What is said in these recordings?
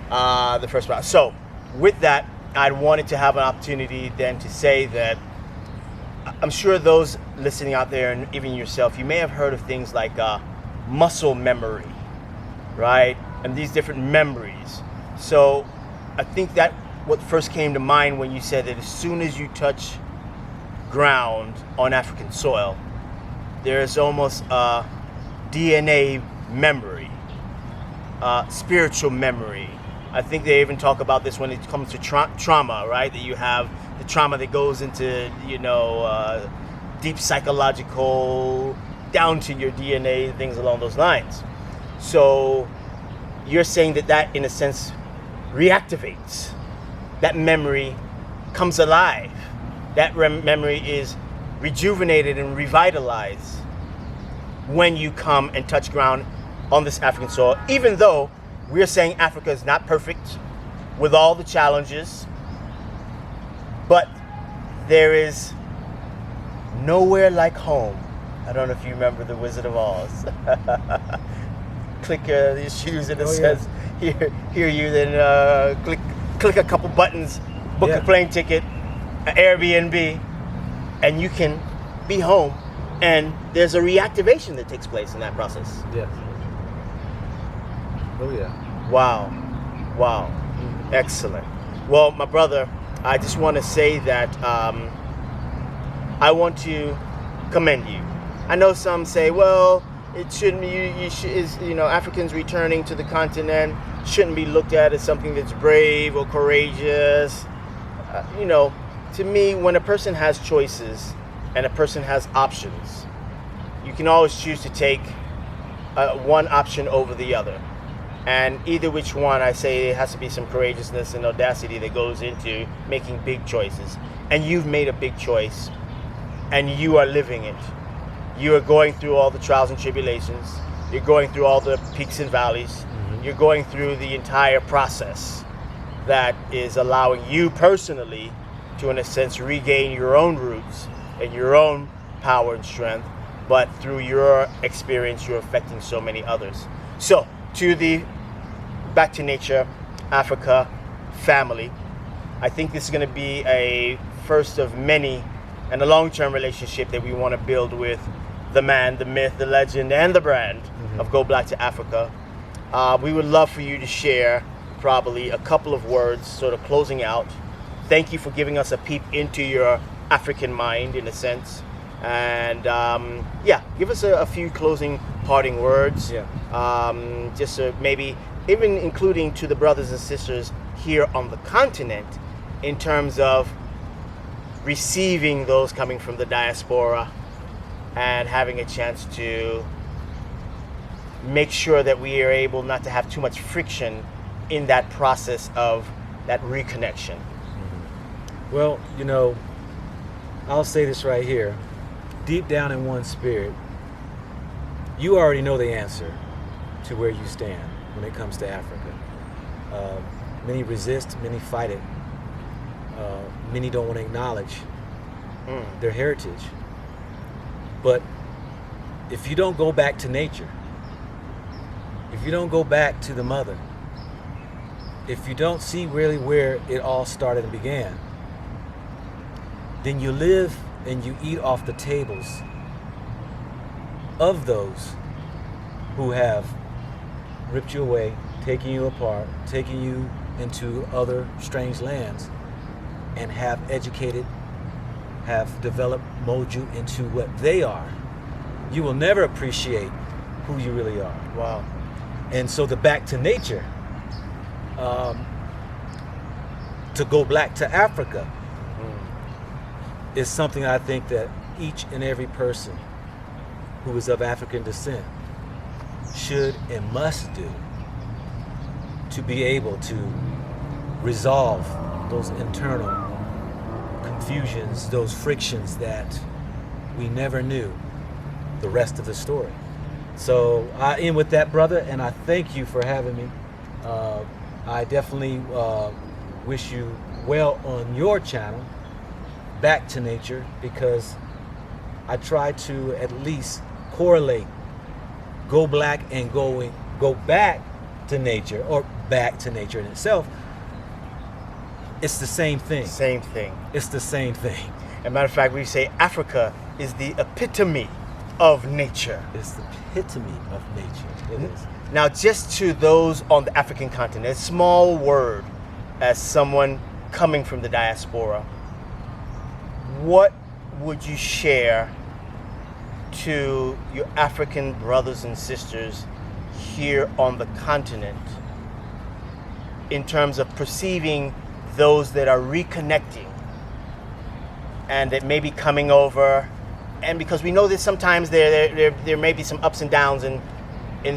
the first round. So with that, I wanted to have an opportunity then to say that I'm sure those listening out there, and even yourself, you may have heard of things like muscle memory, right? And these different memories. So I think that what first came to mind when you said that as soon as you touch ground on African soil, there's almost a DNA memory, spiritual memory. I think they even talk about this when it comes to trauma, right? That you have the trauma that goes into, deep psychological, down to your DNA, things along those lines. So you're saying that in a sense reactivates. That memory comes alive. That memory is rejuvenated and revitalized when you come and touch ground on this African soil, even though we're saying Africa is not perfect with all the challenges, but there is nowhere like home. I don't know if you remember The Wizard of Oz. Click your shoes and it says, here you, then click a couple buttons, book a plane ticket, an Airbnb, and you can be home. And there's a reactivation that takes place in that process. Yes. Oh yeah. Wow. Excellent. Well, my brother, I just want to say that I want to commend you. I know some say, well, it shouldn't be, Africans returning to the continent shouldn't be looked at as something that's brave or courageous. To me, when a person has choices and a person has options, you can always choose to take one option over the other. And either which one, I say, it has to be some courageousness and audacity that goes into making big choices. And you've made a big choice, and you are living it. You are going through all the trials and tribulations. You're going through all the peaks and valleys. Mm-hmm. You're going through the entire process that is allowing you personally to, in a sense, regain your own roots and your own power and strength. But through your experience, you're affecting so many others. So, to the Back to Nature Africa family, I think this is going to be a first of many and a long-term relationship that we want to build with the man, the myth, the legend, and the brand of GoBlack2Africa. We would love for you to share probably a couple of words, sort of closing out. Thank you for giving us a peep into your African mind, in a sense. And give us a few closing parting words. Just maybe even including to the brothers and sisters here on the continent in terms of receiving those coming from the diaspora and having a chance to make sure that we are able not to have too much friction in that process of that reconnection. Well, I'll say this right here. Deep down in one's spirit, you already know the answer to where you stand when it comes to Africa. Many resist, many fight it. Many don't want to acknowledge their heritage. But if you don't go back to nature, if you don't go back to the mother, if you don't see really where it all started and began, then you live and you eat off the tables of those who have ripped you away, taking you apart, taking you into other strange lands, and have educated, have developed, mold you into what they are. You will never appreciate who you really are. Wow. And so the back to nature, to go black to Africa, is something I think that each and every person who is of African descent should and must do to be able to resolve those internal confusions, those frictions that we never knew the rest of the story. So I end with that, brother, and I thank you for having me. I definitely wish you well on your channel, Back to Nature, because I try to at least correlate go black and go back to nature, or back to nature in itself. It's the same thing. Same thing. It's the same thing. As a matter of fact, we say Africa is the epitome of nature. It's the epitome of nature. It is. Now, just to those on the African continent, a small word as someone coming from the diaspora, what would you share to your African brothers and sisters here on the continent in terms of perceiving those that are reconnecting and that may be coming over? And because we know that sometimes there may be some ups and downs in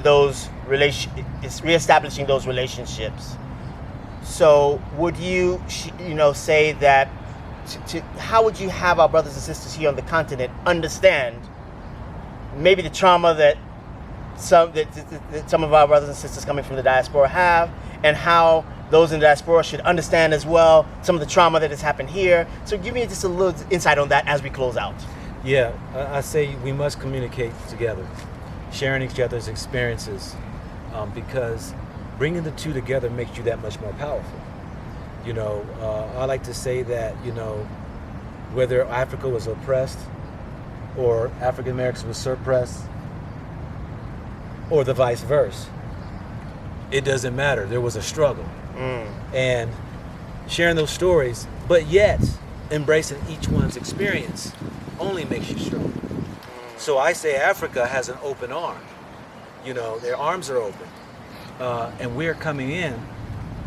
those reestablishing those relationships. So would you say that how would you have our brothers and sisters here on the continent understand maybe the trauma that some of our brothers and sisters coming from the diaspora have, and how those in the diaspora should understand as well some of the trauma that has happened here? So give me just a little insight on that as we close out. Yeah, I say we must communicate together, sharing each other's experiences, because bringing the two together makes you that much more powerful. I like to say that, whether Africa was oppressed or African Americans were suppressed or the vice versa, it doesn't matter. There was a struggle. And sharing those stories, but yet embracing each one's experience only makes you stronger. So I say Africa has an open arm. Their arms are open. And we're coming in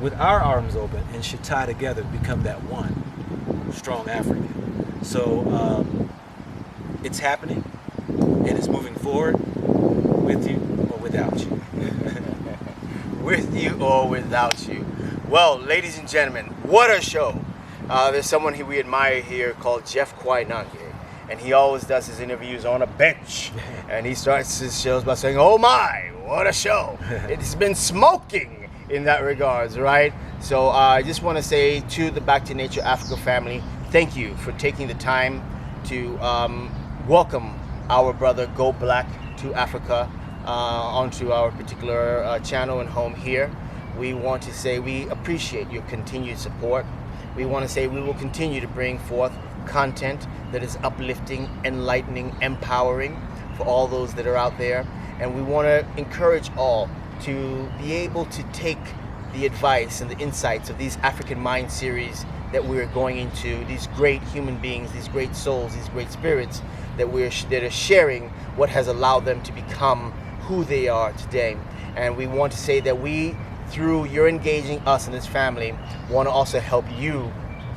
with our arms open and should tie together to become that one strong African. So it's happening and it's moving forward with you or without you. With you or without you. Well, ladies and gentlemen, what a show. There's someone we admire here called Jeff Kwai-Nange, and he always does his interviews on a bench. And he starts his shows by saying, "Oh my, what a show." It's been smoking in that regards, right? So I just want to say to the Back to Nature Africa family, thank you for taking the time to welcome our brother GoBlack2Africa onto our particular channel and home here. We want to say we appreciate your continued support. We want to say we will continue to bring forth content that is uplifting, enlightening, empowering for all those that are out there. And we want to encourage all to be able to take the advice and the insights of these African Mind series that we're going into, these great human beings, these great souls, these great spirits that are sharing what has allowed them to become who they are today. And we want to say that we, through your engaging us in this family, want to also help you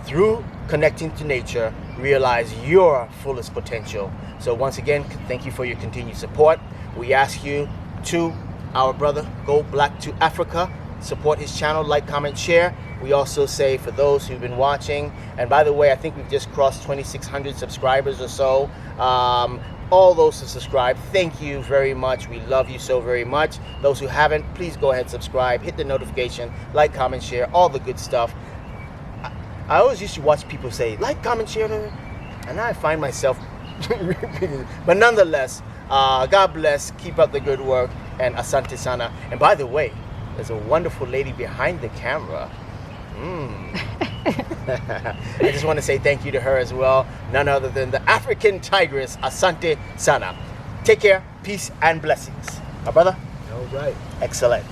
through connecting to nature realize your fullest potential. So once again, thank you for your continued support. We ask you to, our brother GoBlack2Africa, support his channel, like, comment, share. We also say for those who've been watching, and by the way, I think we've just crossed 2,600 subscribers or so. All those who subscribe, thank you very much. We love you so very much. Those who haven't, please go ahead, subscribe, hit the notification, like, comment, share, all the good stuff. I always used to watch people say, like, comment, share, and I find myself repeating. But nonetheless, God bless, keep up the good work, and asante sana. And by the way, there's a wonderful lady behind the camera. I just want to say thank you to her as well. None other than the African Tigress, Asante Sana. Take care, peace, and blessings. My brother? All right. Excellent.